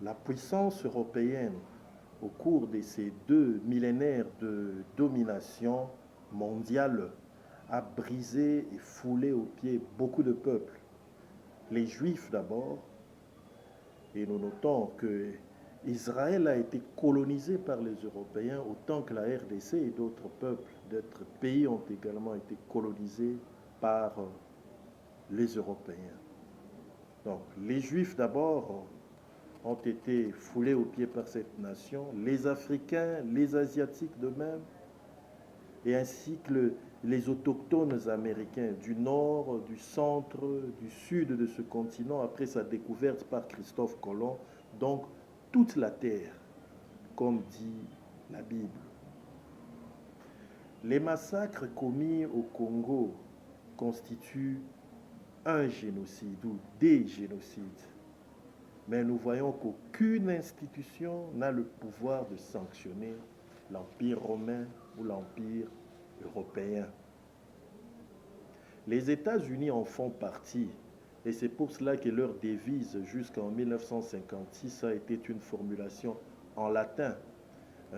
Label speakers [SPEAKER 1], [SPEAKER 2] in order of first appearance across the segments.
[SPEAKER 1] la puissance européenne au cours de ces 2 millénaires de domination mondiale a brisé et foulé aux pieds beaucoup de peuples. Les Juifs d'abord, et nous notons que Israël a été colonisé par les Européens autant que la RDC et d'autres peuples, d'autres pays ont également été colonisés par les Européens. Donc les Juifs d'abord ont été foulés aux pieds par cette nation, les Africains, les Asiatiques de même, et ainsi que les autochtones américains du nord, du centre, du sud de ce continent après sa découverte par Christophe Colomb, donc toute la terre, comme dit la Bible. Les massacres commis au Congo constituent un génocide ou des génocides. Mais nous voyons qu'aucune institution n'a le pouvoir de sanctionner l'Empire romain ou l'Empire européen. Les États-Unis en font partie, et c'est pour cela que leur devise jusqu'en 1956 a été une formulation en latin.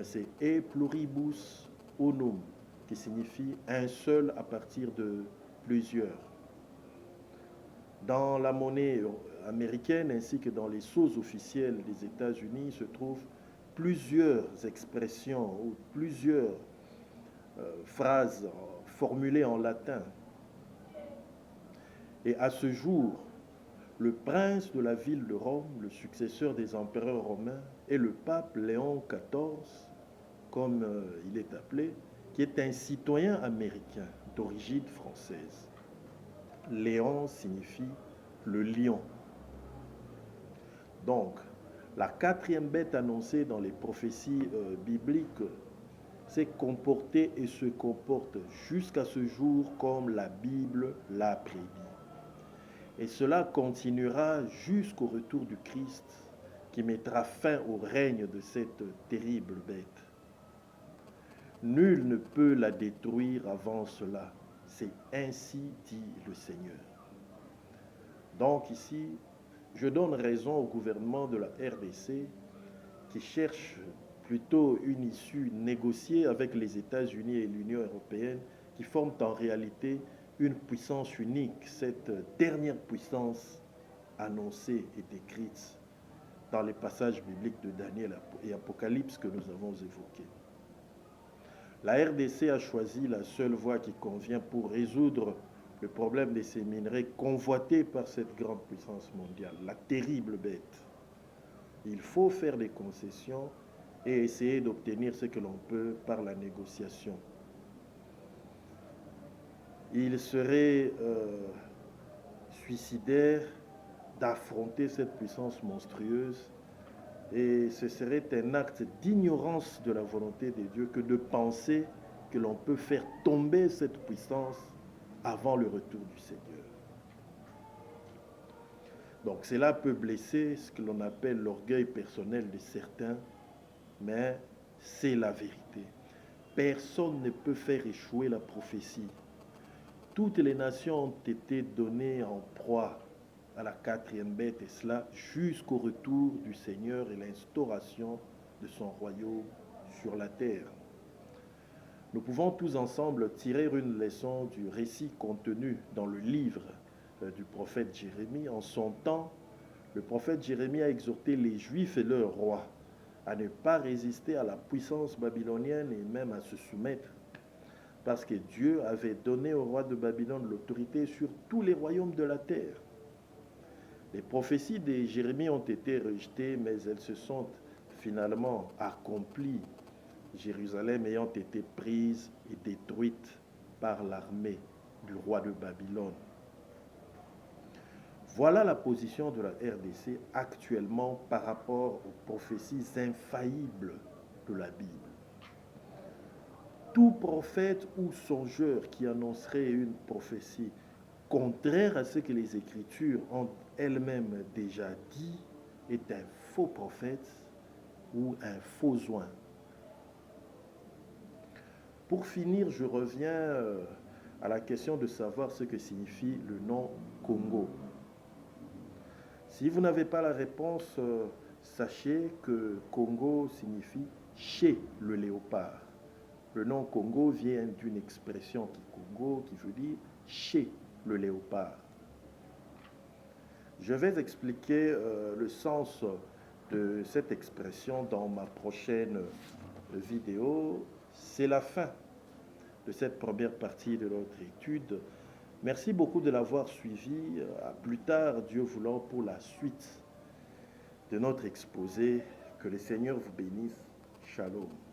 [SPEAKER 1] C'est E pluribus unum, qui signifie un seul à partir de plusieurs. Dans la monnaie américaine ainsi que dans les sceaux officiels des États-Unis se trouvent plusieurs expressions ou plusieurs phrases formulées en latin. Et à ce jour, le prince de la ville de Rome, le successeur des empereurs romains, est le pape Léon XIV, comme il est appelé, qui est un citoyen américain d'origine française. Léon signifie le lion. Donc, la quatrième bête annoncée dans les prophéties bibliques s'est comportée et se comporte jusqu'à ce jour comme la Bible l'a prédit. Et cela continuera jusqu'au retour du Christ qui mettra fin au règne de cette terrible bête. Nul ne peut la détruire avant cela. C'est ainsi dit le Seigneur. Donc ici, je donne raison au gouvernement de la RDC qui cherche plutôt une issue négociée avec les États-Unis et l'Union européenne qui forment en réalité une puissance unique, cette dernière puissance annoncée et décrite dans les passages bibliques de Daniel et Apocalypse que nous avons évoqués. La RDC a choisi la seule voie qui convient pour résoudre le problème de ces minerais convoités par cette grande puissance mondiale, la terrible bête. Il faut faire des concessions et essayer d'obtenir ce que l'on peut par la négociation. Il serait suicidaire d'affronter cette puissance monstrueuse et ce serait un acte d'ignorance de la volonté de Dieu que de penser que l'on peut faire tomber cette puissance avant le retour du Seigneur. Donc cela peut blesser ce que l'on appelle l'orgueil personnel de certains, mais c'est la vérité. Personne ne peut faire échouer la prophétie. Toutes les nations ont été données en proie à la quatrième bête, et cela jusqu'au retour du Seigneur et l'instauration de son royaume sur la terre. Nous pouvons tous ensemble tirer une leçon du récit contenu dans le livre du prophète Jérémie. En son temps, le prophète Jérémie a exhorté les Juifs et leurs rois à ne pas résister à la puissance babylonienne et même à se soumettre, parce que Dieu avait donné au roi de Babylone l'autorité sur tous les royaumes de la terre. Les prophéties de Jérémie ont été rejetées, mais elles se sont finalement accomplies, Jérusalem ayant été prise et détruite par l'armée du roi de Babylone. Voilà la position de la RDC actuellement par rapport aux prophéties infaillibles de la Bible. Tout prophète ou songeur qui annoncerait une prophétie contraire à ce que les Écritures ont elles-mêmes déjà dit est un faux prophète ou un faux oint. Pour finir, je reviens à la question de savoir ce que signifie le nom Congo. Si vous n'avez pas la réponse, Sachez que Congo signifie chez le léopard. Le nom Congo vient d'une expression Congo qui veut dire chez le léopard. Je vais expliquer le sens de cette expression dans ma prochaine vidéo. C'est la fin de cette première partie de notre étude. Merci beaucoup de l'avoir suivi. À plus tard, Dieu voulant, pour la suite de notre exposé. Que le Seigneur vous bénisse. Shalom.